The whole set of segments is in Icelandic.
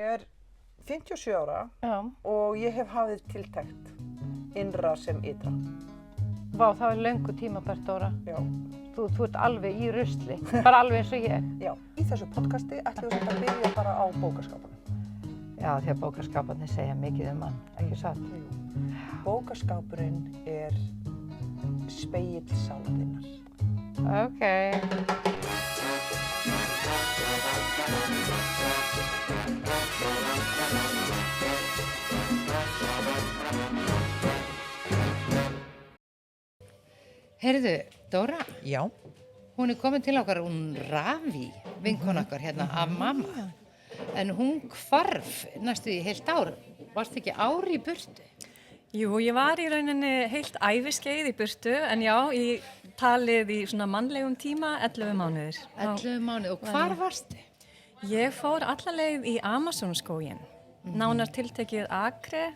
Ég er 57 ára Já. og ég hef hafið tiltekt innra sem ytra. Vá, það er löngu tímabært, Dóra. Já. Þú ert alveg í rusli, bara alveg eins og ég. Já. Í þessu podcasti ætlum við að byrja bara á bókaskápunum. Já, því að bókaskáparnir segja mikið mann, ekki satt? Jú. Bókaskápurinn er spegill sálarinnar. Ok. Heyrðu, Dóra, Já. hún er komin til okkar, hún Ravi, vinkona okkar hérna af mamma. En hún hvarf næstu í heilt ár, varst ekki ár í burtu? Jú, ég var í rauninni heilt æviskeið í burtu, en já, í talið í svona mannlegum tíma 11 mánuðir. 11 mánuð, og hvar varstu? Ég fór alla leið í Amazonskóginn, nánar tiltekið Acre,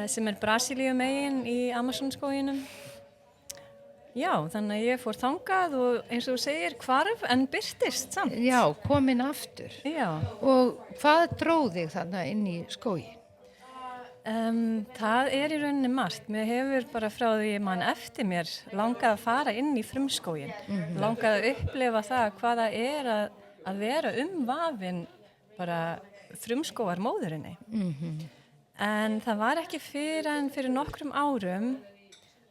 sem er Brasilíu megin í Amazonskóginum. Já, þannig að ég fór þangað og eins og þú segir hvarf en birtist samt. Já, komin aftur. Já. Og hvað dróð þig þarna inn í skóginn? Það er í rauninni margt. Mér hefur bara frá því mann eftir mér langað að fara inn í frumskóginn. Langað að upplifa það hvað það er að vera umvafin bara frumskógar móðurinni. En það var ekki fyrir nokkrum árum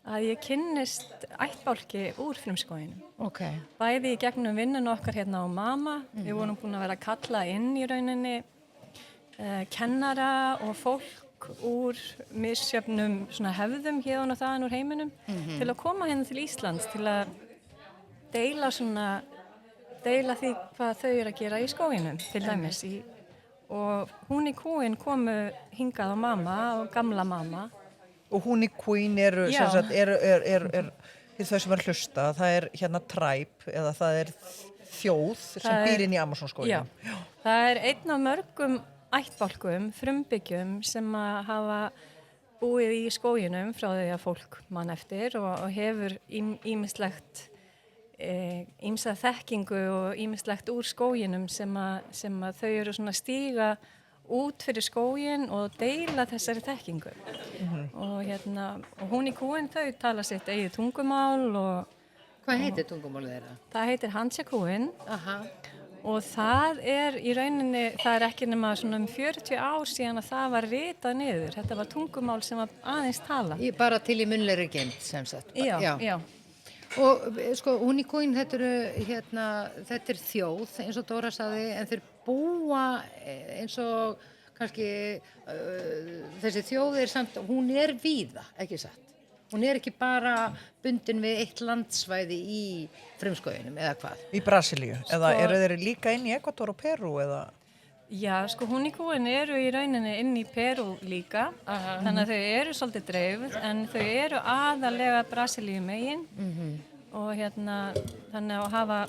að ég kynnist ættbálki úr frumskóginum. Ok. Bæði í gegnum vinnun okkar hérna á Mama. Við vorum búin að vera að kalla inn í rauninni kennara og fólk úr misjöfnum svona hefðum hérna og þaðan úr heiminum til að koma hérna til Íslands til að deila því hvað þau eru að gera í skóginum til dæmis. Og hún í kúin komu hingað á Mama og gamla Mama. Og hún í Queen eru, sem sagt, þau sem er að hlusta, það er hérna tribe eða það er þjóð sem býr inn í Amazonskóginum. Já, það er einn af mörgum ættbálkum, frumbyggjum sem að hafa búið í skóginum frá því að fólk mann eftir og hefur ýmsa þekkingu og ýmislegt úr skóginum sem að þau eru svona stíga út fyrir skóginn og deila þessari þekkingu. Og hún í kúin þau tala sitt eigið tungumál og Hvað heitir tungumálið þeirra? það heitir Hansja-kúin. Aha. Og það er í rauninni, það er ekki nema svona 40 ár síðan að það var ritað niður. Þetta var tungumál sem var aðeins tala. Bara til í munnlegri geymd, sem sagt. Já. Og sko, hún í kúin, þetta er þjóð, eins og Dóra sagði, en þeir búa eins og kannski þessi þjóð er samt, hún er víða, ekki satt? Hún er ekki bara bundin við eitt landsvæði í frumskóginum, eða hvað? Í Brasilíu, eða eru þeir líka inn í Ekvador og Perú, eða? Já, sko, hún í kúin eru í rauninni inn í Perú líka, þannig að þau eru svolítið dreifð, en þau eru aðalega Brasilíu megin og þannig að hafa,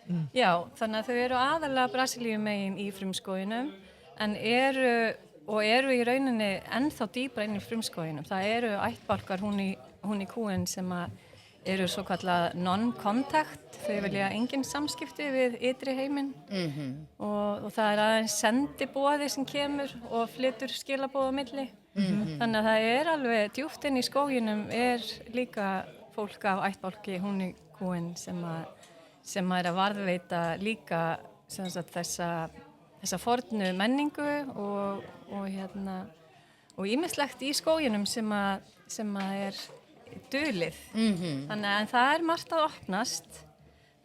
þannig að þau eru aðalega Brasilíu megin í frumskóginum, en eru í rauninni ennþá dýpra inn í frumskóginum. Það eru ættbálkar hún í kúin sem eru svo kallað non-contact, þau vilja engin samskipti við ytri heiminn og það er aðeins sendiboði sem kemur og flytur skilaboð á milli. Þannig að það er alveg djúpt inn í skóginum er líka fólk af ættbálki hún í kúin sem er að varðveita líka sem sagt, þessa fornu menningu og ýmislegt í skóginum sem að er dulið. Þannig að það er margt að opnast.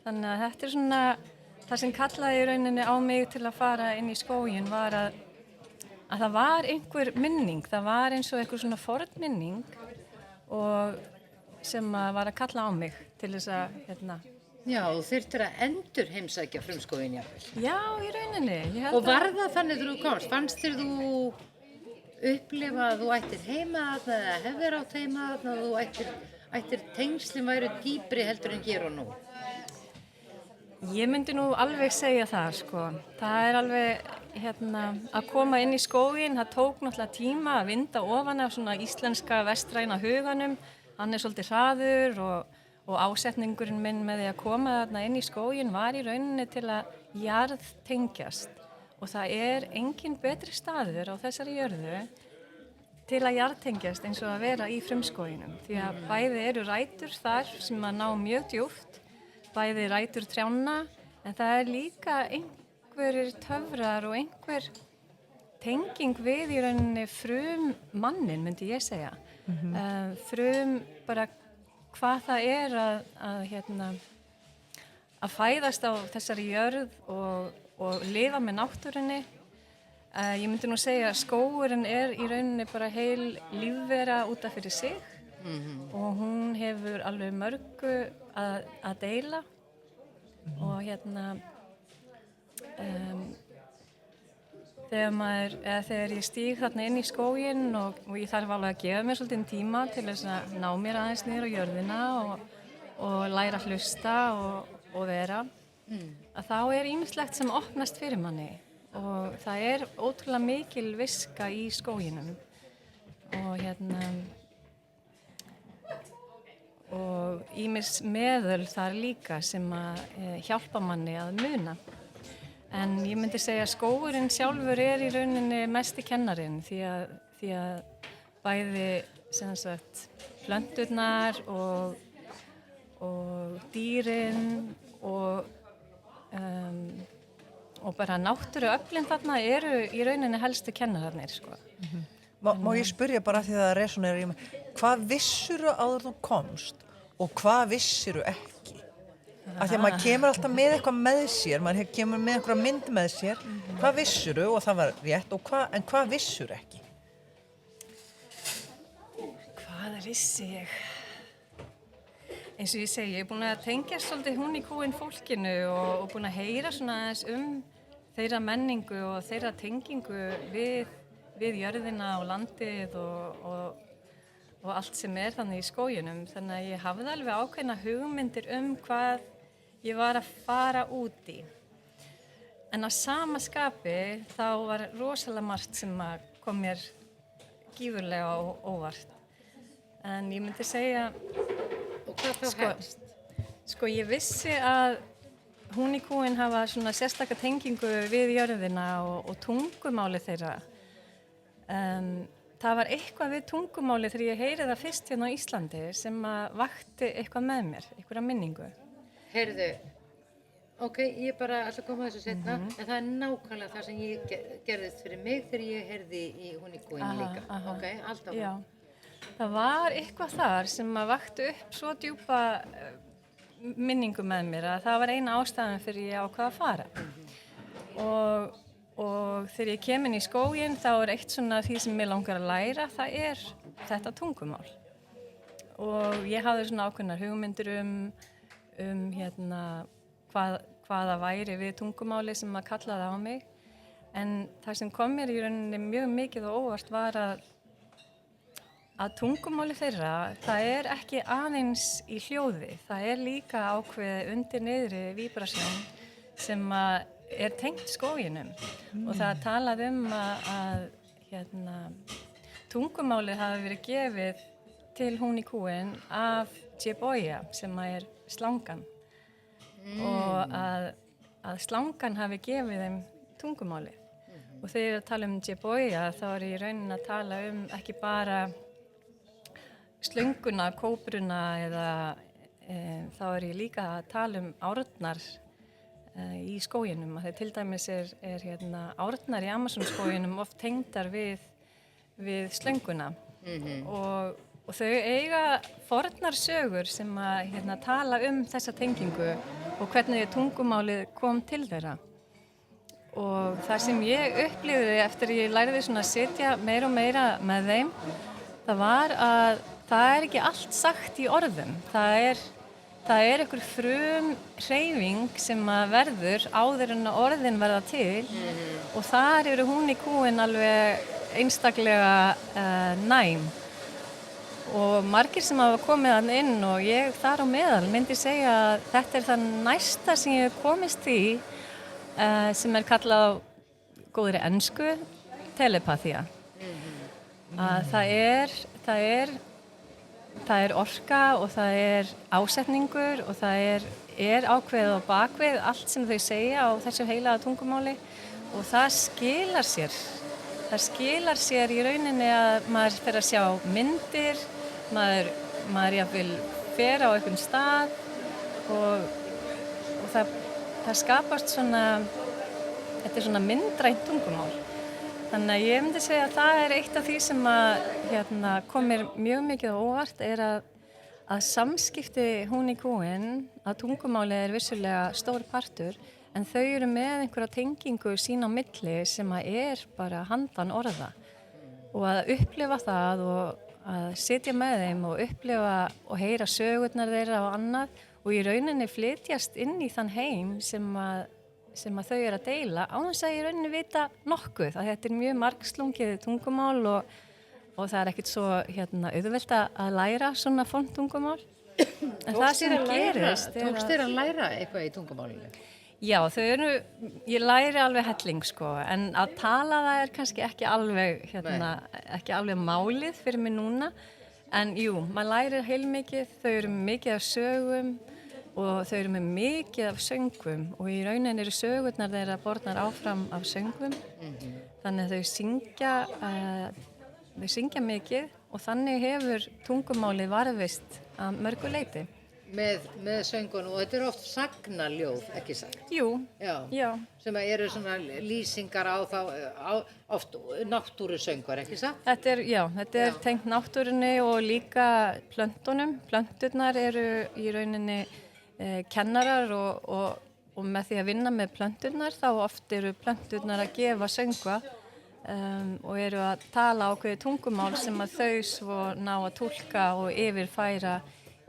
Þannig að þetta er svona það sem kallaði í rauninni á mig til að fara inn í skóginn var að það var einhver minning, það var eins og einhver svona fornminning og sem að var að kalla á mig til þess að Já, þú þyrftir að endur heimsækja frumskóginn jafnvel. Já, í rauninni. Og var það þannig þegar þú komst? Fannst þér þú upplifa að þú ættir heima þarna eða hefðir átt heima þarna og þú ættir tengslin væru dýpri heldur en hér og nú? Ég myndi nú alveg segja það, sko. Það er alveg að koma inn í skóginn, það tók náttúrulega tíma að vinda ofan af svona íslenska vestræna huganum. Hann er svolítið hraður og ásetningurinn minn með því að koma þarna inn í skóginn var í rauninni til að jarðtengjast og það engin betri staður á þessari jörðu til að jarðtengjast eins og að vera í frumskóginum því að bæði eru rætur þar sem að ná mjög djúpt, bæði rætur trjánna en það líka einhverjir töfrar og einhver tenging við í rauninni frum mannin myndi ég segja. Frum bara hvað það að fæðast á þessari jörð og lifa með náttúrunni. Ég myndi nú segja að skógurinn í rauninni bara heil lífvera út af fyrir sig og hún hefur alveg mörgu að deila og þegar ég stíg þarna inn í skóginn og ég þarf alveg að gefa mér svolítið tíma til þess að ná mér aðeins niður á jörðina og læra að hlusta og vera að þá ýmislegt sem opnast fyrir manni og það ótrúlega mikil viska í skóginum og og ýmis meðöl þar líka sem að hjálpa manni að muna. En ég myndi segja að skógurinn sjálfur í rauninni mesti kennarinn því að bæði sem sagt plönturnar og dýrin og bara náttúruöflin þarna eru í rauninni helstu kennararnir sko. Má ég spyrja bara því það resonerar í mig, hvað vissirðu áður þú komst og hvað vissirðu ekki? Af því að maður kemur alltaf með eitthvað með sér, maður kemur með einhverja mynd með sér, hvað vissirðu og það var rétt en hvað vissirðu ekki? Hvað vissi ég? Eins og ég segi, ég búin að tengja svolítið hún í kúin fólkinu og búin að heyra svona aðeins þeirra menningu og þeirra tengingu við jörðina og landið og allt sem þannig í skóginum. Þannig að ég hafði alveg ákveðna hugmyndir hvað ég var að fara út í. En að sama skapi þá var rosalega margt sem kom mér gífurlega óvart. En ég myndi segja og hvað þá helst? Sko ég vissi að hún í kúin hafa svona sérstaka tengingu við jörðina og tungumáli þeirra. Það var eitthvað við tungumáli þegar ég heyri það fyrst hérna á Íslandi sem vakti eitthvað með mér, einhverja minningu. Heyrðu, ok, ég bara ætla að koma þessu seinna, en það nákvæmlega það sem ég gerðist fyrir mig þegar ég heyrði í hún í kúin líka. Ok, allt á hún. Það var eitthvað þar sem vakti upp svo djúpa minningu með mér að það var eina ástæðan fyrir ég ákvað að fara. Og þegar ég kem inn í skóginn þá eitt svona því sem mig langar að læra, það þetta tungumál. Og ég hafði svona ákveðnar hugmyndir hvaða væri við tungumáli sem kallaði á mig. En það sem kom mér í rauninni mjög mikið og óvart var að tungumáli þeirra, það ekki aðeins í hljóði, það líka ákveðið undir niðri víbrasjón sem tengt skóginum og það talað að tungumálið hafi verið gefið til hún í kúin af Djeboja sem slangan og að slangan hafi gefið þeim tungumálið og þegar ég tala Djeboja þá ég í rauninni að tala ekki bara slönguna, kóbruna eða þá ég líka að tala árnar í skóginum. Þegar til dæmis árnar í Amazonskóginum oft tengdar við slönguna og þau eiga fornar sögur sem tala þessa tengingu og hvernig tungumálið kom til þeirra. Og það sem ég upplifði eftir ég lærði svona að sitja meira og meira með þeim, það var að það ekki allt sagt í orðum. Það einhver hreyfing sem verður áður en orðin verða til og þar eru hún í kúin alveg einstaklega næm. Og margir sem hafa komið þarna inn og ég þar á meðal myndi segja að þetta það næsta sem ég hef komist í sem kallað á góðri ensku telepathía. Að það orka og það ásetningur og það ákveðið á bakvið allt sem þau segja á þessu heilaga tungumáli og það skilar sér í rauninni að maður fer að sjá myndir, maður jafnvel fer á einhvern stað og það skapast svona, þetta er svona myndrænt tungumál. Þannig að ég myndi segja að það er eitt af því sem að kom mér mjög mikið á óvart er að samskipti hún í kúin, að tungumáli er vissulega stór partur, en þau eru með einhverja tengingu sín á milli sem að er bara handan orða. Og að upplifa það og að sitja með þeim og upplifa og heyra sögurnar þeirra og annað og í rauninni flytjast inn í þann heim sem að þau eru að deila á þess að í rauninni vita nokkuð. Að þetta er mjög margslungið tungumál og það er ekkert svo auðvelt að læra svona forntungumál. En það sem gerist Tókst þér að læra eitthvað í tungumálinu? Já, ég læri alveg helling sko, en að tala það er kannski ekki alveg, ekki alveg málið fyrir mig núna. En jú, maður lærir heilmikið, þau eru mikið af sögum og þau eru með mikið af söngum og í rauninni eru sögurnar þeirra bornar áfram af söngum. Þannig að þau syngja mikið og þannig hefur tungumálið varðvist að mörgu leyti. Með söngun og þetta eru oft sagnaljóð, ekki sagt? Jú, já. Sem eru svona lýsingar á oft náttúrusöngur, ekki sagt? Þetta er tengt náttúrunni og líka plöntunum. Plönturnar eru í rauninni kennarar og með því að vinna með plönturnar þá oft eru plönturnar að gefa söngva og eru að tala ákveðið tungumál sem að þau svo ná að túlka og yfirfæra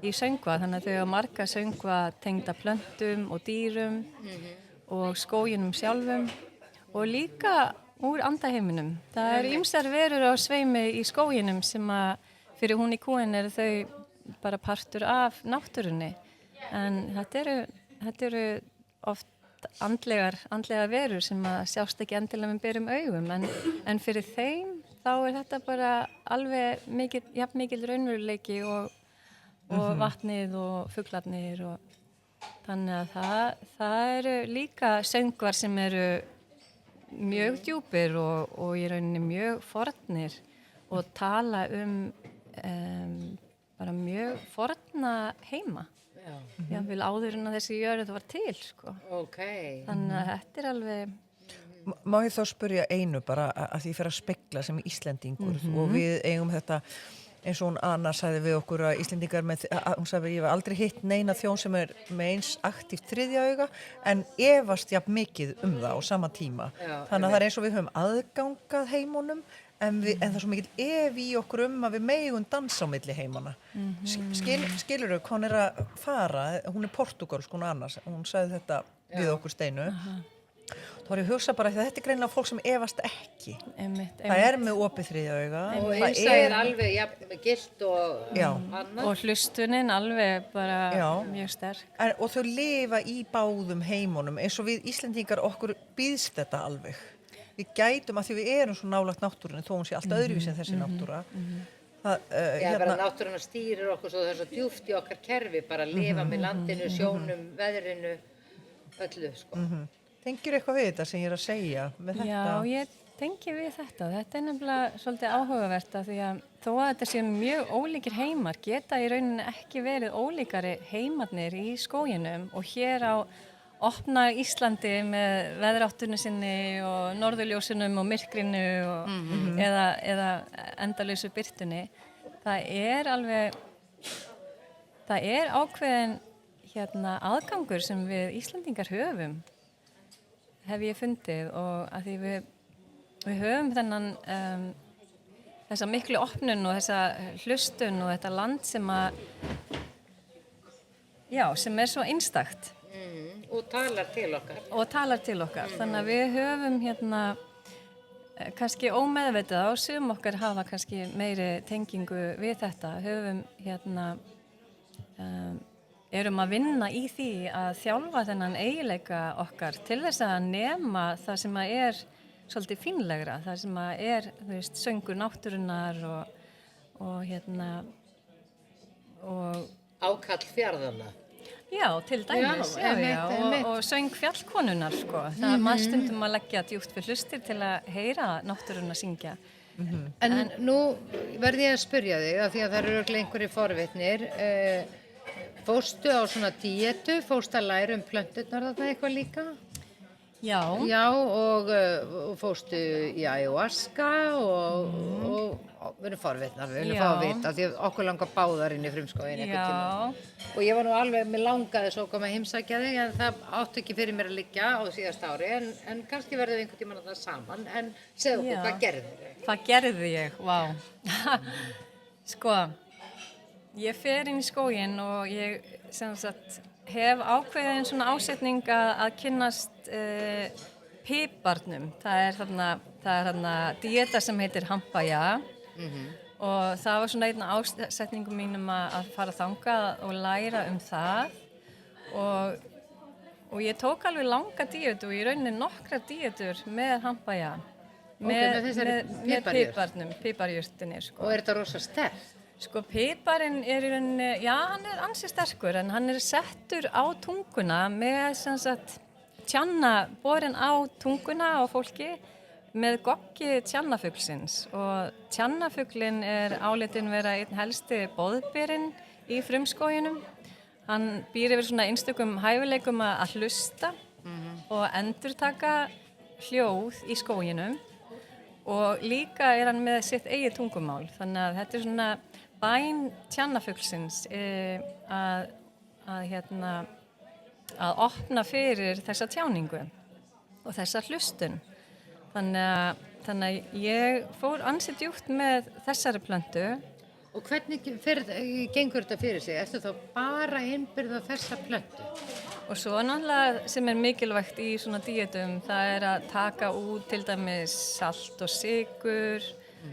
í söngva, þannig að þau hafa marga söngva tengda plöntum og dýrum og skóginum sjálfum og líka úr andaheiminum. Það eru ýmsar verur á sveimi í skóginum sem að fyrir hún í kúin eru þau bara partur af náttúrunni. En þetta eru oft andlegar verur sem að sjást ekki endilega með berum augum en fyrir þeim þá er þetta bara alveg jafn mikil raunveruleiki og vatnið og fuglarnir og þannig að það eru líka söngvar sem eru mjög djúpir og í rauninni mjög fornir og tala bara mjög forna heima. Jafnvel áður en að þessi jörð var til sko. Þannig að þetta er alveg. Má ég þá spyrja einu bara að því fyrir að spegla sem Íslendingur og við eigum þetta eins og hún Anna sagði við okkur að Íslendingar hún sagði ég hef aldrei hitt neina þjón sem er með eins aktíft þriðja auga en efast jafn mikið það á sama tíma. Þannig að það er eins og við höfum aðgangað heimunum en það er svo mikil í okkur að við megum dansa á milli heimana. Skilurðu hvað hún er að fara? Hún er portúgalsk, hún Anna, hún sagði þetta við okkur Steinu. Þá var ég að hugsa bara að þetta er greinilega fólk sem efast ekki. Það er með opið þriðja auga. Og einsa er alveg gilt og annað. Og hlustunin alveg bara mjög sterk. Og þau lifa í báðum heimunum eins og við Íslendingar okkur býðst þetta alveg. Við gætum að því við erum svo nálægt náttúrunni þó hún sé alltaf öðruvísi en þessi náttúra. Bara náttúruna stýrir okkur svo það er svo djúpt í okkar kerfi, bara að lifa með landinu, sjónum, veðrinu, öllu sko. Tengir eitthvað við þetta sem ég er að segja með þetta? Já, ég tengi við þetta. Þetta er nefnilega svolítið áhugavert af því að þó að þetta séu mjög ólíkir heimar geta í rauninni ekki verið ólíkari heimarnir í skóginum og hér á opna Íslandi með veðráttunni sinni og norðurljósunum og myrkrinu eða endalausu birtunni. Það er ákveðin aðgangur sem við Íslendingar höfum. Hef ég fundið og að því við höfum þessa miklu opnun og þessa hlustun og þetta land sem er svo einstakt. Og talar til okkar. Þannig að við höfum kannski ómeðvitað og sum okkar hafa kannski meiri tengingu við þetta. Höfum erum að vinna í því að þjálfa þennan eiginleika okkar til þess að nema það sem að er svolítið fínlegra, það sem að er, söngur náttúrunnar og ákall fjarðanna. Já, til dæmis, og söng fjallkonunnar, sko. Það maður stundum að leggja djúpt fyrir hlustir til að heyra náttúruna syngja. En nú verði ég að spyrja þig, af því að það eru örugglega einhverjir forvitnir, fórstu á svona díetu, fórstu að læra plönturnar þarna eitthvað líka? Já. Já, og fórstu í ayahuasca og við erum forvitnar, við viljum fá að vita, því að okkur langar báðar inn í frumskóginn einhvern tímann. Og ég var nú alveg, mér langaði svo að koma að heimsækja þig, en það átti ekki fyrir mér að liggja á síðasta ári, en kannski verðum við einhvern tímann að það saman, en segðu okkur, hvað gerðir þig? Hvað gerði ég? Vá. Sko, ég fer inn í skóginn og ég, sem sagt, hef ákveðin svona ásetning að kynnast piparnum. Það er þarna díeta sem heitir Hampaya og það var svona einn ásetningum mínum að fara þangað og læra það og ég tók alveg langa díetu og í rauninni nokkra díetur með Hampaya með piparjurtinni, sko. Og er þetta rosa sterkt? Sko, piparinn er í rauninni, já, hann er ansi sterkur en hann er settur á tunguna með, sem sagt, tjanna, borin á tunguna á fólki með goggi tjannafuglsins og tjannafuglinn er álitinn vera einn helsti boðberinn í frumskóginum. Hann býr yfir svona einstökum hæfileikum að hlusta og endurtaka hljóð í skóginum og líka er hann með sitt eigið tungumál, þannig að þetta er svona bæn tjannafuglsins að opna fyrir þessa tjáningu og þessa hlustun. Þannig að ég fór ansi djúpt með þessari plöntu. Og hvernig gengur þetta fyrir sig? Ertu þá bara innbyrða þessa plöntu? Og svo náttúrulega sem er mikilvægt í svona díetum, það er að taka út til dæmis salt og sykur,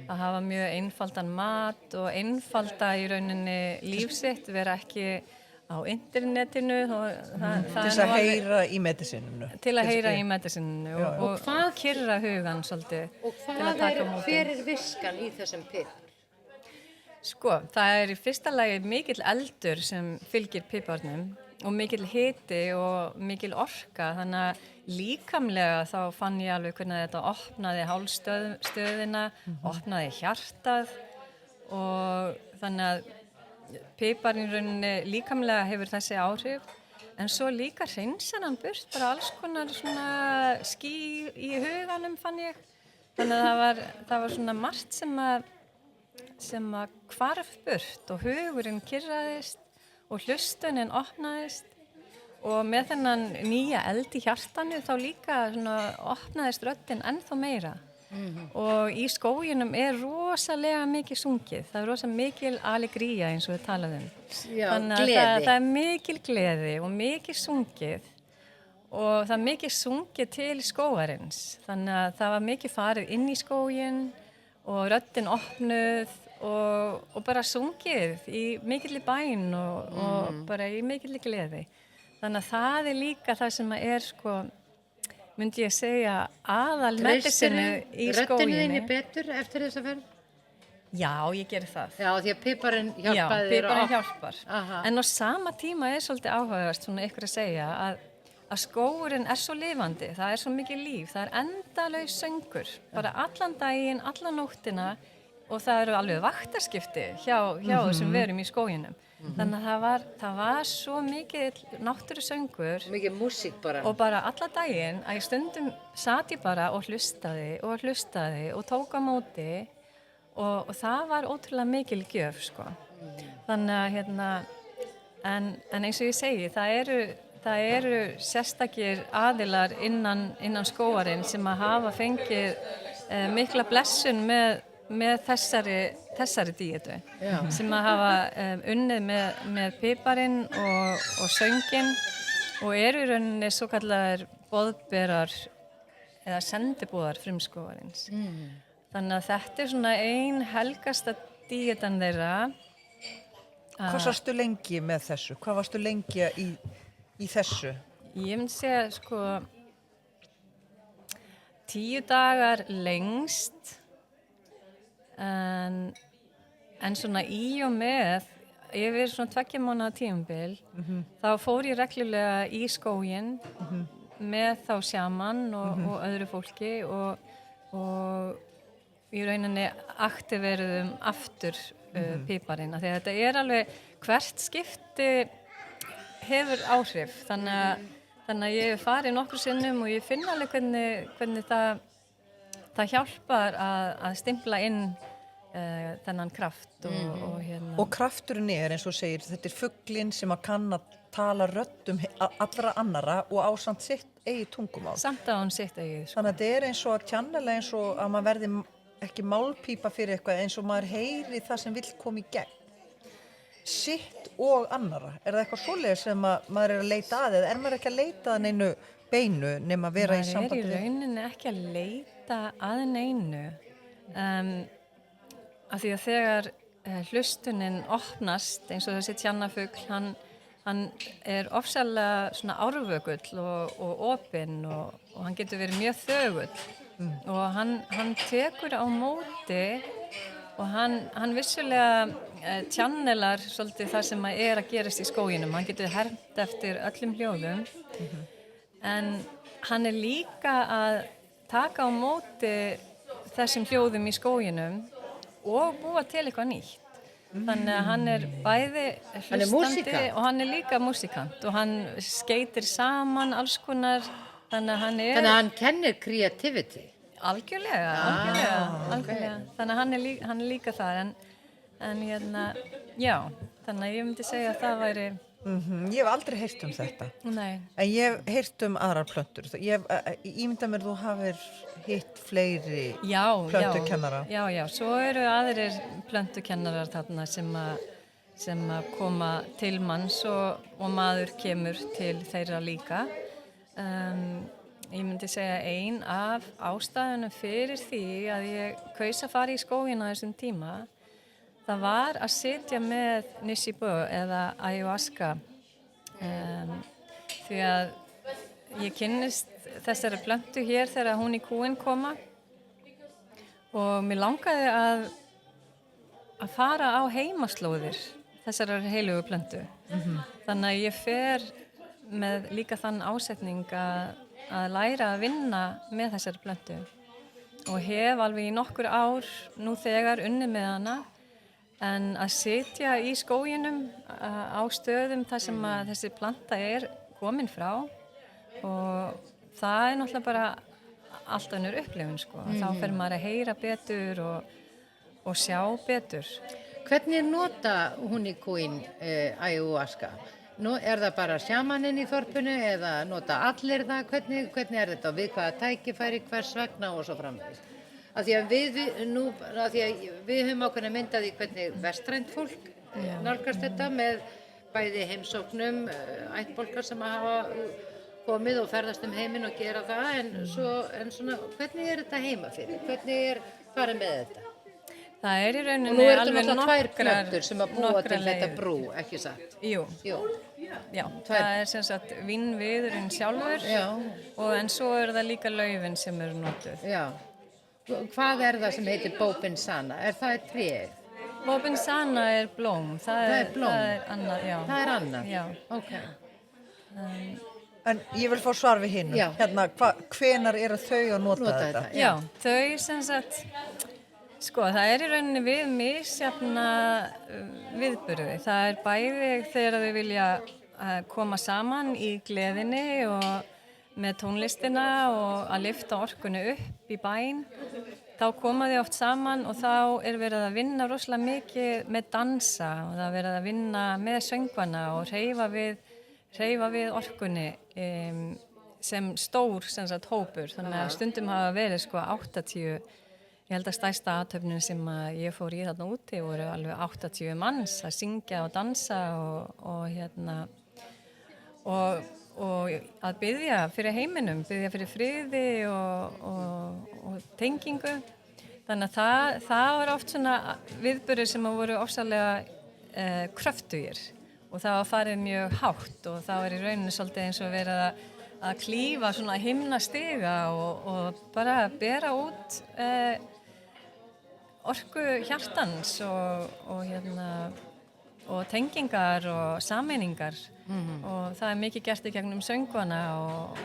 að hafa mjög einfaldan mat og einfalda í rauninni lífsitt, vera ekki á internetinu. Til að heyra í medisininu. Til að heyra í medisininu og kyrra hugan svolítið. Og hver er viskan í þessum pipar? Sko, það er í fyrsta lagi mikill eldur sem fylgir piparnum og mikill hiti og mikill orka, þannig að líkamlega þá fann ég alveg hvernig þetta opnaði hálsstöðina, opnaði hjartað og þannig að piparinn í rauninni líkamlega hefur þessi áhrif en svo líka hreinsar hann burt bara alls konar svona ský í huganum fann ég, þannig að það var svona margt sem að hvarf burt og hugurinn kyrraðist og hlustunin opnaðist og með þennan nýja eld í hjartanu þá líka svona opnaðist röddin ennþá meira og í skóginum er rosalega mikið sungið, það er rosalega mikil alegría eins og við talaðum. Já, þannig að gleði. það er mikil gleði og mikið sungið og það er mikið sungið til skógarins, þannig að það var mikið farið inn í skóginn og röddin opnuð og bara sungið í mikilli bæn og bara í mikilli gleði. Þannig að það er líka það sem er sko, myndi ég segja, aðal medicinu í skóginni. Röddinu þinni betur eftir þessa ferð? Já, ég ger það. Já, því að piparinn hjálpaði þér. Já, piparinn hjálpar. Aha. En á sama tíma er svolítið áhugavert svona ykkur að segja að skógurinn er svo lifandi, það er svo mikið líf, það er endalaus söngur, bara allan daginn, allan nóttina og það eru alveg vaktaskipti hjá þessum verum í skóginum. Þannig að það var svo mikið náttúrusöngur mikið músík bara og bara alla daginn að ég stundum sat ég bara og hlustaði og tók á móti og það var ótrúlega mikil gjöf sko. Þannig að en eins og ég segi það eru sérstakir aðilar innan skógarinn sem að hafa fengið mikla blessun með þessari díetu sem að hafa unnið með piparinn og sönginn og eru í rauninni svo kallaðir boðberar eða sendibúðar frumskógarins. Þannig að þetta er svona ein helgasta díetan þeirra. Hvað varstu lengi með þessu? Hvað varstu lengi í þessu? Ég myndi segja sko 10 dagar lengst en svona í og með yfir svona 2 mánaða tímabil, þá fór ég reglulega í skóginn með þá sjaman og öðru fólki og í rauninni aktiveruðum aftur piparinn. Því að þetta alveg, hvert skipti hefur áhrif, þannig að ég hef farið nokkrum sinnum og ég finn alveg hvernig það hjálpar að stimpla inn þennan kraft og hérna. Og krafturinn eins og segir, þetta fuglinn sem að kann að tala röddum allra annara og á samt sitt eigið tungumál. Samt að hún sitt eigið. Sko. Þannig að þetta eins og að channela eins og að maður verði ekki málpípa fyrir eitthvað, eins og maður heyri það sem vill koma í gegn. Sitt og annara. Það eitthvað svoleiðis sem maður að leita að, eða maður ekki að leita að neinu beinu nema að vera í sambandi við? Maður í rauninni ekki að leita að neinu. Af því að þegar hlustunin opnast, eins og þessi tjannafugl, hann ofsalega svona árvökull og opinn og hann getur verið mjög þögull og hann tekur á móti og hann vissulega tjannelar svolítið það sem að gerast í skóginum. Hann getur hermt eftir öllum hljóðum en hann líka að taka á móti þessum hljóðum í skóginum og búa til eitthvað nýtt. Þannig að hann bæði hlustandi og hann líka músikant og hann skeytir saman alls konar, þannig að Þannig að hann kennir creativity. Algjörlega. Þannig að hann líka það en hérna, já, þannig að ég myndi segja að það væri Ég hef aldrei heyrt þetta. Nei. En ég hef heyrt aðrar plöntur. Ég ímynda mér þú hafir hitt fleiri plöntukennara. Já, svo eru aðrir plöntukennarar þarna sem að koma til manns og maður kemur til þeirra líka. Ég myndi segja ein af ástæðunum fyrir því að ég kaus að fara í skóginn á þessum tíma. Það var að sitja með Nishibö eða ayahuasca því að ég kynnist þessari plöntu hér þegar hún í kúin koma og mér langaði að fara á heimaslóðir þessarar heilugu plöntu. Þannig að ég fer með líka þann ásetning að læra að vinna með þessari plöntu og hef alveg í nokkur ár nú þegar unnið með hana. En að sitja í skóginum á stöðum þar sem að þessi planta komin frá og það náttúrulega bara allt önnur upplifun sko. Þá fer maður að heyra betur og sjá betur. Hvernig nota Hunikúin ayahuasca? Það bara sjamaninn í þorpinu eða nota allir það? Hvernig þetta? Við hvaða tækifæri, hvers vegna og svo framvegis? Af því að við höfum ákveðna myndað í hvernig vestrænt fólk nálgast þetta með bæði heimsóknum, ættbálkar sem hafa komið og ferðast heiminn og gera það, en svona, hvernig þetta heima fyrir? Hvernig farið með þetta? Það í rauninni og nú alveg þetta 2 plöntur sem að búa til þetta brú, ekki satt? Jú. Já, það sem sagt vínviðurinn sjálfur en svo það líka laufin sem notuð. Já. Hvað það sem heitir Bóbinsana? Það tréð? Bóbinsana blóm. Það blóm? Það annað, já. Það annað? Já. Ok. En ég vil fá svar við hinn. Hérna, hvenar þau að nota þetta? Já, þau sem sagt, sko, það í rauninni við misjafna viðburði. Það bæði þegar þau vilja koma saman í gleðinni og með tónlistina og að lyfta orkunni upp í bæn. Þá koma þau oft saman og þá verið að vinna rosalega mikið með dansa og það verið að vinna með söngvana og hreyfa við orkunni sem stór sem sagt hópur. Þannig að stundum hafa verið sko 80, ég held að stærsta athöfnin sem ég fór í þarna úti voru alveg 80 manns að syngja og dansa og að biðja fyrir heiminum, biðja fyrir friði og tengingu. Þannig að það var oft svona viðburðir sem voru ofsalega kröftugir og það var farið mjög hátt og það var í rauninni svolítið eins og verið að klífa svona himnastiga og bara bera út orku hjartans og og tengingar og sameiningar og það er mikið gert í gegnum söngvana og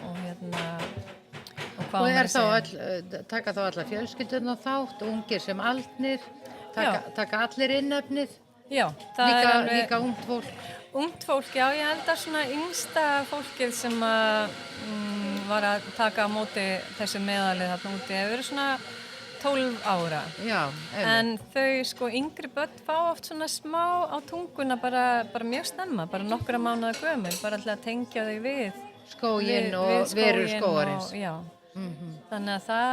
hvað Og á maður að þá taka þá alla fjölskyldurnar þátt, ungir sem aldnir, taka allir innefnið, Já, það er alveg líka ungt fólk. Ungt fólk, já, ég held að svona yngsta fólkið sem var að taka á móti þessu meðalið þarna úti hefur verið svona 12 ára. Já, En þau sko yngri börn fá oft svona smá á tunguna bara mjög snemma, bara nokkra mánuða gömul, bara alltaf að tengja þau við skóginn og verur skógarins. Já, þannig að það,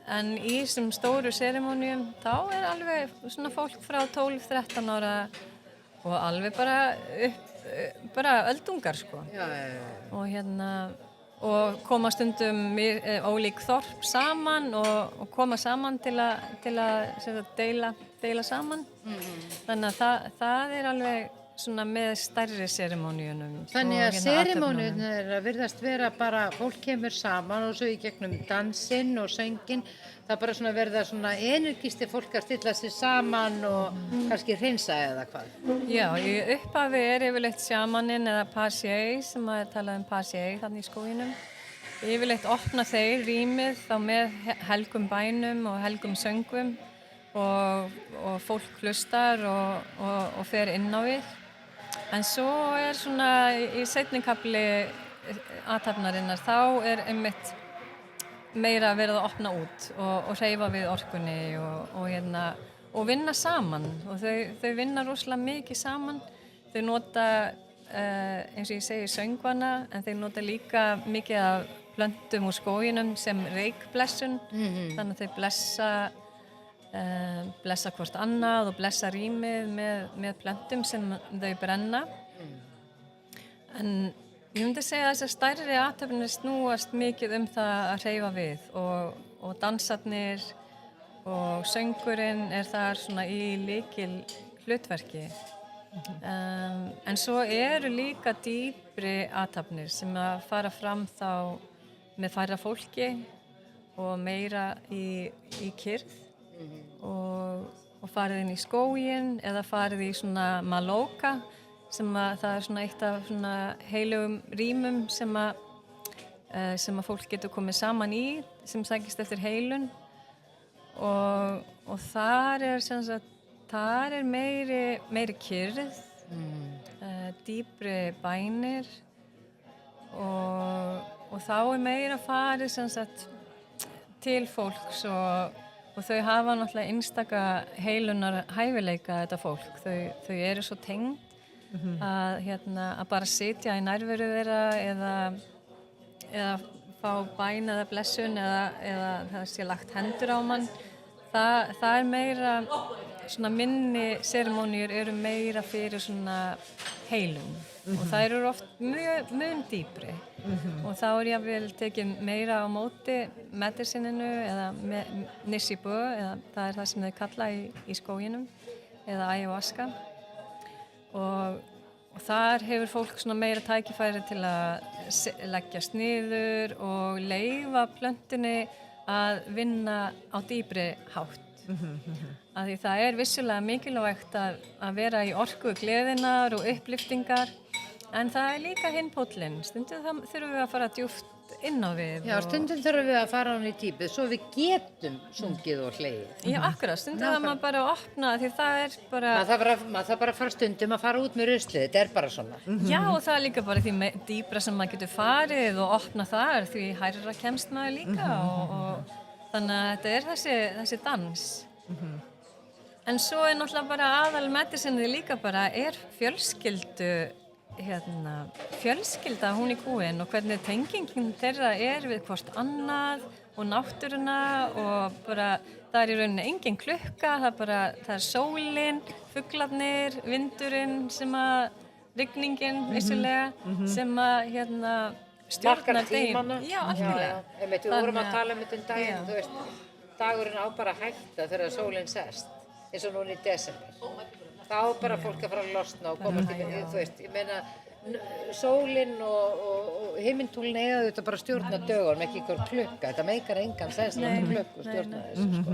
en í þessum stóru serimónium þá er alveg svona fólk frá 12-13 ára og alveg bara öldungar sko. Já. Og koma stundum ólík þorp saman og koma saman til að deila saman. Þannig að það er alveg svona með stærri serimóniunum. Þannig að serimóniunum virðast vera bara, fólk kemur saman og svo í gegnum dansinn og sönginn, það bara svona verða svona energisti fólk að stilla sig saman og kannski hreinsa eða hvað. Já, í upphafi er yfirleitt sjamaninn eða pasjei sem að talað pasjei þannig í skóginum. Yfirleitt opna þeir rýmið þá með helgum bænum og helgum söngum og fólk hlustar og fer inn á við. En svo er svona í seinni kafli athafnarinnar þá er einmitt meira verið að opna út og hreyfa við orkunni og vinna saman og þau vinna rosalega mikið saman. Þau nota eins og ég segi söngvana en þau nota líka mikið af plöntum úr skóginum sem reykblessun þannig að þau blessa hvort annað og blessa rýmið með plöntum sem þau brenna. En ég myndi segja að þessar stærri athafnir snúast mikið það að hreyfa við og dansarnir og söngurinn er þar svona í lykil hlutverki. En svo eru líka dýpri athafnir sem að fara fram þá með færra fólki og meira í kyrrð og farið inn í skóginn eða farið í svona malóka sem að það er svona eitt af svona heilugum rýmum sem að fólk getur komið saman í sem sækist eftir heilun og þar er meiri kyrrð dýpri bænir og þá er meira farið til fólks og þau hafa náttúrulega einstaka heilunar hæfileika þetta fólk. Þau eru svo tengd að bara sitja í nærveru þeirra eða fá bæn eða blessun eða það sé lagt hendur á mann. Það er meira, svona minni serimóníur eru meira fyrir svona heilum og það eru oft mun dýpri og þá er jafnvel tekið meira á móti medicininu eða nisibu eða það er það sem þau kalla í skóginum eða ayahuasca og þar hefur fólk svona meira tækifæri til að leggjast niður og leyfa plöntunni að vinna á dýpri hátt. Af því það er vissulega mikilvægt að vera í orku gleðinnar og upplyftingar en það er líka hinn póllinn. Stundum þurfum við að fara djúpt inn á við. Já, stundum þurfum við að fara hann í dýpið svo við getum sungið og hlegið. Já, akkurat, stundum það maður bara að opna því það er bara... Maður þarf bara að fara stundum að fara út með ruslið, þetta er bara svona. Já, og það er líka bara því dýpra sem maður getur farið og opna þar því hærra kemst maður líka og þannig að þetta er þessi dans. En svo er náttúrulega bara aðal medicinið líka bara er fjölskylda hún í kúin og hvernig tengingin þeirra er við hvort annað og náttúruna og bara það er í rauninni engin klukka, það er sólin, fuglarnir, vindurinn sem að rigningin vissulega sem að stjórnar tímana. Já, algjörlega. Við vorum að tala um daginn, þú veist, dagurinn á bara að hætta þegar sólin sest, eins og núna í desember. Þá bara fólk að fara að losna og komast í, þú veist, ég meina, sólin og himintúlin eiga þetta bara að stjórna dögunum, ekki ykkur klukka. Þetta meikar engan sens að klukku stjórna þessu, sko.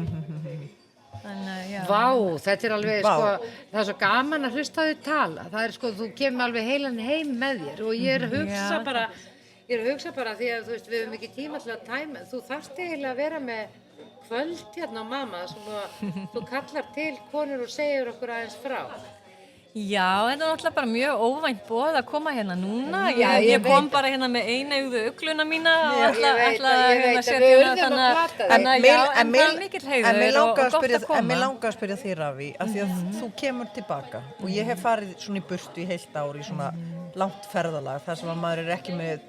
Já. Vá, þetta er alveg, Vá. sko, það er svo gaman að hlusta á þau tala. Það er, sko, þú kemur alveg heilan heim með þér og ég er að hugsa Já. bara, því að, þú veist, við höfum ekki tíma til að tæma, þú þarft eiginlega að vera með kvöld hérna á mamma, þú kallar til konur og segir okkur aðeins frá. Já, þetta er náttúrulega bara mjög óvænt boð að koma hérna núna. Já, Ég kom veit. bara hérna með einaugðu ugluna mína og Já, ætla ég veit að að við setja hérna urðum að plata þig. þannig að já, en það er mikill En heiður mér og langar gott að koma. En mér langar að spyrja þig, Ravi, af því að þú kemur tilbaka og ég hef farið svona í burtu í heilt ár í svona langt ferðalag þar sem að maður er ekki með,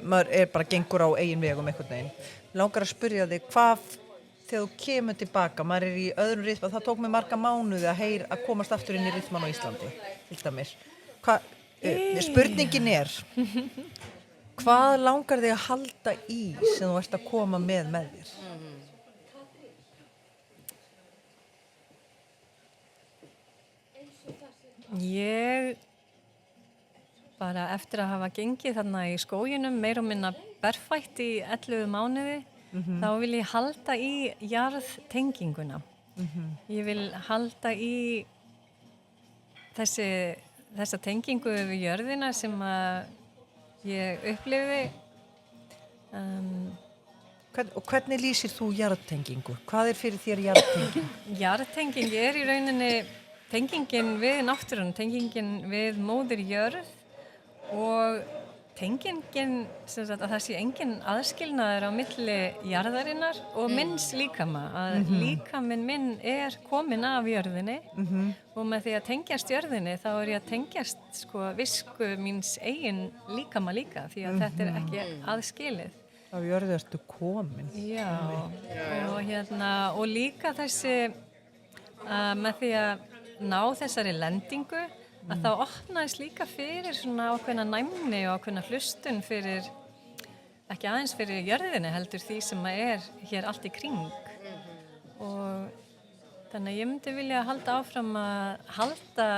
maður er bara gengur á eigin vegum einhvern veginn. Mér langar að spyrja þig, hvað þegar þú kemur tilbaka, maður er í öðrum rytma, það tók mig marga mánuði að komast aftur inn í rytman á Íslandi, til dæmis. Spurningin er, hvað langar þig að halda í sem þú ert að koma með þér? Ég bara eftir að hafa gengið þarna í skóginum meira og minna berfætt í 11 mánuði þá vil ég halda í jarðtenginguna. Ég vil halda í þessa tengingu við jörðina sem að ég upplifi. Og hvernig lýsir þú jarðtengingu? Hvað er fyrir þér jarðtenging? Jarðtenging er í rauninni tengingin við náttúrun, tengingin við móðir jörð og tengingin sem sagt, að það sé engin aðskilnaður á milli jarðarinnar og minns líkama. Að líkaminn minn er komin af jörðinni og með því að tengjast jörðinni þá er ég að tengjast sko, visku míns eigin líkama líka því að þetta er ekki aðskilið. Af jörðu ertu komin. Já. Og líka þessi með því að ná þessari lendingu að þá opnaðist líka fyrir svona ákveðna næmni og ákveðna hlustun fyrir, ekki aðeins fyrir jörðinni heldur því sem er hér allt í kring. Og þannig að ég myndi vilja halda áfram að halda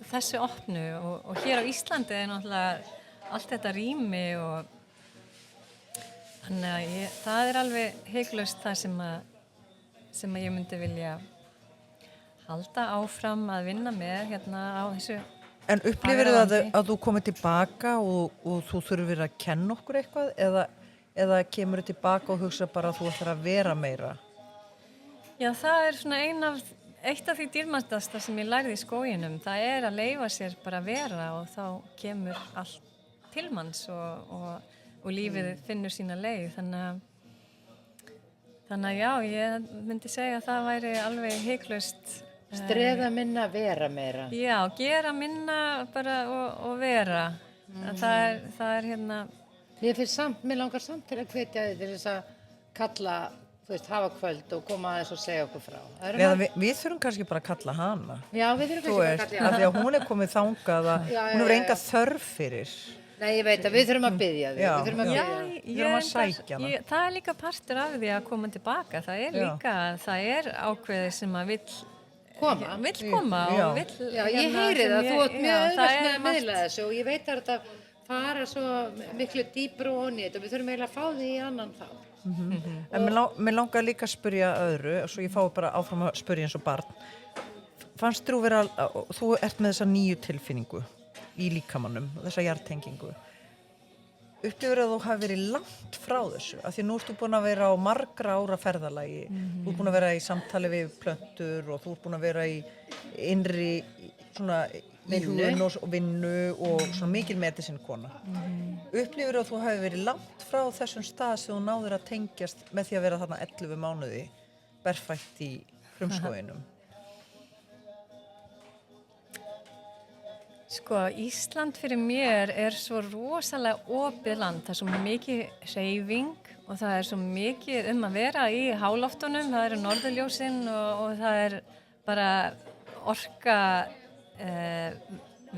þessu opnu og hér á Íslandi er náttúrulega allt þetta rými og þannig að það er alveg hygglust það sem að ég myndi vilja halda áfram að vinna með hérna á þessu. En upplifir það að þú komið tilbaka og þú þurfir að kenna okkur eitthvað eða kemur þið tilbaka og hugsa bara að þú ætlar að vera meira? Já, það er svona eitt af því dýrmætasta sem ég lærði í skóginum. Það er að leyfa sér bara að vera og þá kemur allt til manns og lífið finnur sína leið. Þannig að já, ég myndi segja að það væri alveg hygglust. Streða minna, vera meira. Já, gera minna bara og vera. Það er hérna... Mér langar samt til að hvetja þig til þess að kalla, þú veist, hafa kvöld og koma aðeins og segja okkur frá. Við þurfum kannski bara að kalla hana. Já, við þurfum kannski bara að kalla hana. Því að hún er komið þangað að hún hefur enga þörf fyrir. Nei, ég veit að við þurfum að biðja þig. Við þurfum að sækja hana. Það er líka partur af því að koma tilbaka. Það er ákveðið sem að vill koma og vill... Já, ég heyri það, þú ert mjög auðvitað með að miðla þessu og ég veit að þetta fara svo miklu dýpra og onnið og við þurfum eiginlega að fá því í annan þá. En mér langar líka að spyrja öðru, svo ég fái bara áfram að spyrja eins og barn. Fannst þú ert með þessa nýju tilfinningu í líkamannum, þessa jarðtengingu. Upplifir að þú hafi verið langt frá þessu, af því nú ertu búin að vera á margra ára ferðalagi, þú ert búin að vera í samtali við plöntur og þú ert búin að vera í innri svona vinnu og svona mikil medicine kona. Upplifir að þú hafi verið langt frá þessum stað sem þú náður að tengjast með því að vera þarna 11 mánuði berfætt í frumskóginum. Sko, Ísland fyrir mér er svo rosalega opið land, það er svo mikið hreyfing og það er svo mikið að vera í háloftunum, það eru norðurljósin og það er bara orka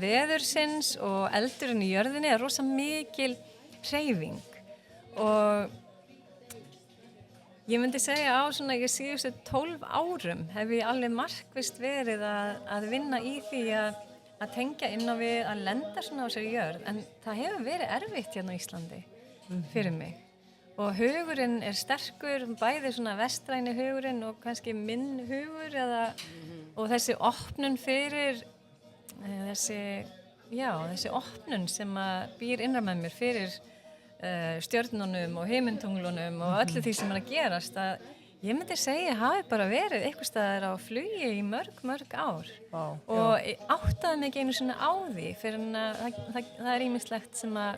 veðursins og eldurinn í jörðinni er rosa mikil hreyfing og ég myndi segja á svona ég síðustu 12 árum hef ég alveg markvisst verið að vinna í því að tengja inn á við að lenda svona á sér jörð en það hefur verið erfitt hérna á Íslandi fyrir mig og hugurinn sterkur, bæði svona vestræni hugurinn og kannski minn hugur og þessi opnun fyrir þessi opnun sem að býr innra með mér fyrir stjörnunum og himintunglunum og öllu því sem að gerast að ég myndi segja hafi bara verið einhvers staðar á flugi í mörg ár og áttaði mig ekki einu svona á því fyrir að það ýmislegt sem að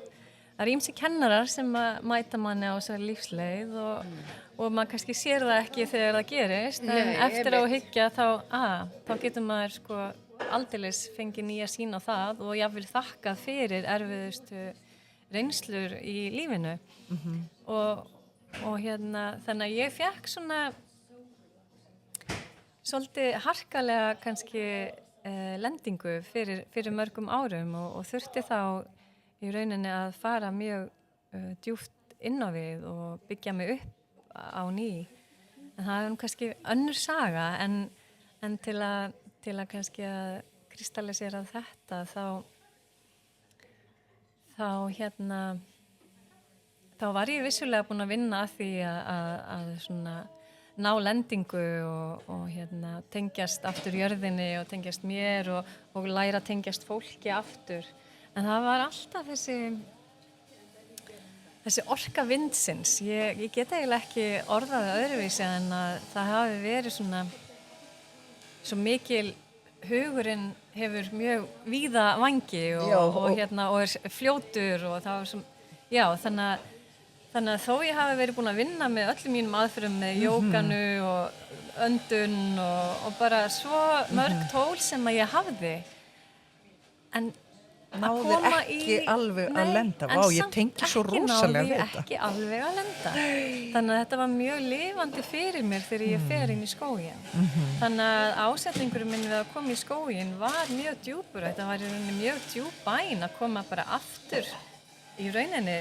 það ýmsir kennarar sem að mæta manni á þessari lífsleið og maður kannski sér það ekki þegar það gerist en eftir á að hyggja þá getur maður sko aldeilis fengið nýja sýn á það og jafnvel þakkað fyrir erfiðustu reynslur í lífinu og þannig að ég fékk svona svolítið harkalega kannski lendingu fyrir mörgum árum og þurfti þá í rauninni að fara mjög djúpt inn á við og byggja mig upp á ný. En það er kannski önnur saga en til að kannski að kristallisera þetta þá var ég vissulega búin að vinna að því að svona ná lendingu og tengjast aftur jörðinni og tengjast mér og læra að tengjast fólki aftur. En það var alltaf þessi orka vindsins. Ég get eiginlega ekki orðað öðruvísi en að það hafi verið svona svo mikil hugurinn hefur mjög víða vangi og er fljótur og það var svo þannig að þó ég hafi verið búin að vinna með öllum mínum aðferðum með jóganu og öndun og bara svo mörg tól sem að ég hafði en náðir ekki alveg að lenda ég tengi svo rosalega við þetta ekki alveg að lenda þannig að þetta var mjög lifandi fyrir mér þegar ég fer inn í skóginn þannig að ásetningurinn minn við að koma í skóginn var mjög djúpur þetta var í rauninni mjög djúp bæn að koma bara aftur í rauninni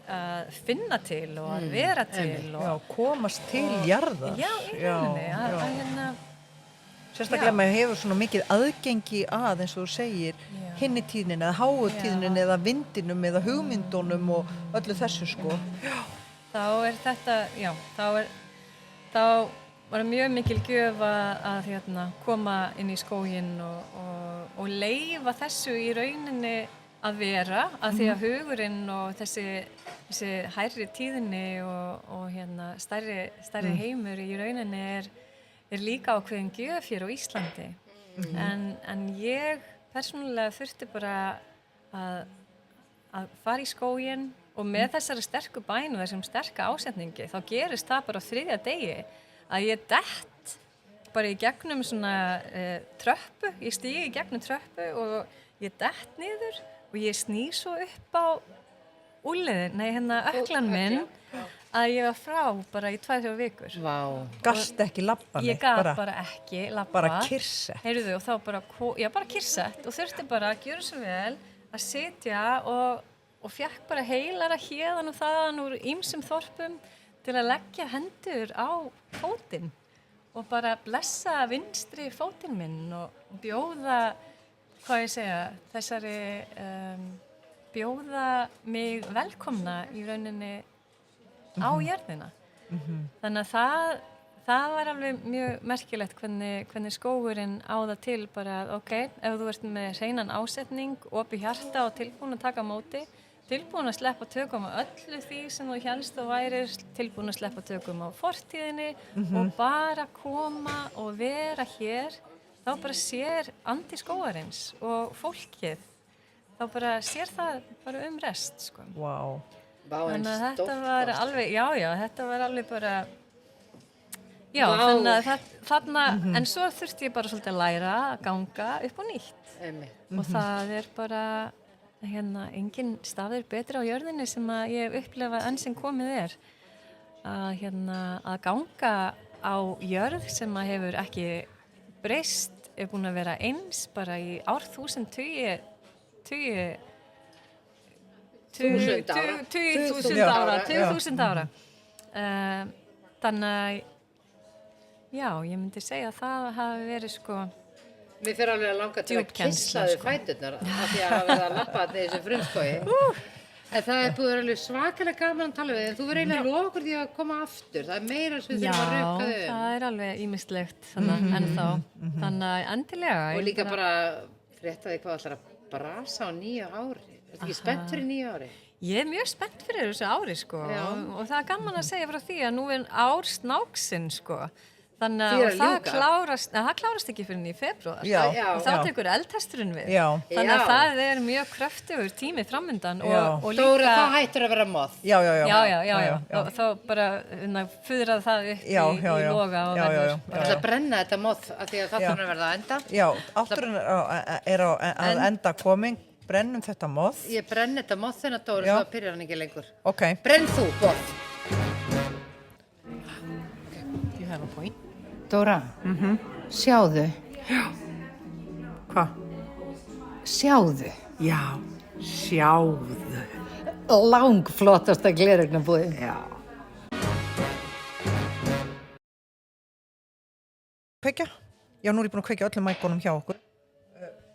að finna til og að vera til og komast til jarðar í rauninni sérstaklega maður hefur svona mikið aðgengi að eins og þú segir hinni tíðnin eða háu tíðnin eða vindinum eða hugmyndunum og öllu þessu sko þá er þetta þá var mjög mikil gjöf að koma inn í skóginn og leyfa þessu í rauninni að vera að því að hugurinn og þessi hærri tíðni og stærri heimur í rauninni er líka ákveðin gjöf hér á Íslandi en ég persónulega þurfti bara að fara í skóginn og með þessari sterku bæn og þessum sterka ásetningi þá gerist það bara á 3. degi að ég dett bara í gegnum svona tröppu, ég stíg í gegnum tröppu og ég dett niður og ég sný svo upp á öklan minn að ég var frá bara í 2-3 vikur. Gast ekki labba neitt? Ég gat bara ekki labba. Bara kyrsett? Heyrðu og þá bara kyrsett og þurfti bara að gjöra svo vel að sitja og fékk bara heilara héðan og þaðan úr ýmsum þorpum til að leggja hendur á fótinn og bara blessa vinstri fótinn minn og bjóða, bjóða mig velkomna í rauninni á jörðina. Þannig að það var alveg mjög merkilegt hvernig skógurinn á það til bara ef þú ert með hreinan ásetning, opið hjarta og tilbúin að taka á móti, tilbúin að sleppa tökum á öllu því sem þú hélst og værir, tilbúin að sleppa tökum á fortíðinni og bara koma og vera hér, þá bara sér andi skógarins og fólkið, þá bara sér það bara rest sko. Þannig að þetta var alveg, þetta var alveg bara, þannig að en svo þurfti ég bara svolítið að læra að ganga upp á nýtt. Og það er bara, engin staður betri á jörðinni sem að ég hef upplifað enn sem komið að ganga á jörð sem að hefur ekki breyst, er búin að vera eins bara í árþúsund tugi 20.000 ára. Þannig að ég myndi segja að það hafi verið sko Mér fer alveg að langa til að kyssa þig fæturnar af því að hafa verið að labba þarna í þessu frumskógi. En það búið alveg svakalega gaman að tala við, en þú verður eiginlega að lofa okkur því að koma aftur. Það meira sem við þurfum að rukka þau. Já, það alveg ýmislegt ennþá. Þannig að endilega. Og líka bara frétta því hvað ætlar að brasa á 9 ári. Ertu ekki spennt fyrir 9 ári? Ég mjög spennt fyrir þessu ári, sko. Og það gaman að segja frá því að nú ár snáksinn, sko. Þannig að það klárast ekki fyrir í febrúar og þá tekur eldhesturinn við. Þannig að það mjög kröftugur tími framundan og líka... Dóra, það hættur að vera moð. Já. Og þá bara fuðrað það upp í loga og verður. Það er að brenna þetta moð af því að það þarf að verða að enda. Já, átturinn að enda koming, brennum þetta moð. Ég brenn þetta moð þennan Dóra, svo byrjar hann ekki lengur. Ok. Brenn þú, moð. You have a point. Dóra, sjáðu. Já. Hvað? Sjáðu. Já, sjáðu. Langflottasta gleraugnabúðin. Já. Kveikja? Já, nú er ég búin að kveikja öllum mækonum hjá okkur.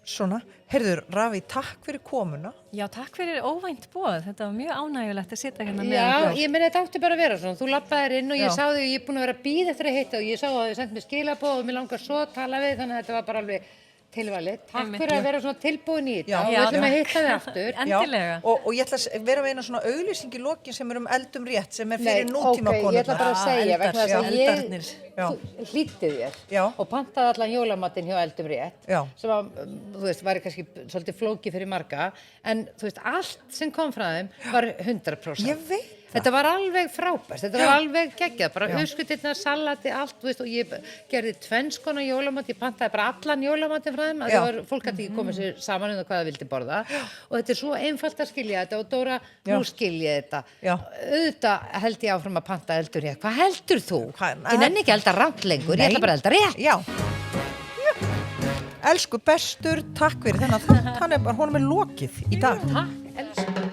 Svona, heyrður, Ravi, takk fyrir komuna. Já, takk fyrir óvænt boð. Þetta var mjög ánægjulegt að sitja hérna með Já, ég meina þetta átti bara að vera svona. Þú labbaðir inn og ég sá þig og ég er búin að vera að bíða eftir að hitta og ég sá að þið sendt mér skilaboð og mér langar svo að tala við þannig að þetta var bara alveg tilvalið. Takk fyrir að vera svona tilbúin í þetta og við ætlum að hitta þig aftur. Endilega. Og ég ætla að vera með eina svona auglýsing í lokin sem um eldum rétt sem fyrir nútíma konurnar. Ég ætla bara að segja vegna þess að ég hlýtti þér og pantaði allan jólamatinn hjá eldum rétt sem að, þú veist, væri kannski svolítið flókið fyrir marga en þú veist, allt sem kom frá þeim var 100%. Ég veit það. Þetta var alveg frábært, þetta var alveg geggjað, bara uppskutirnar, salati, allt, þú veist, og ég gerði 2 konar jólamat, ég pantaði bara allan jólamatinn frá þeim, að það var, fólk gæti ekki komið sér saman um það hvað það vildi borða og þetta er svo einfalt að skilja þetta og Dóra, nú skilja þetta. Auðvitað held ég áfram að panta eldur hér. Hvað heldur þú? Ég nenni ekki að elda rangt lengur, ég ætla bara að elda rétt. Já. Elsku bestur, takk fyrir þennan þátt, honum er lokið í dag. Takk, elsku.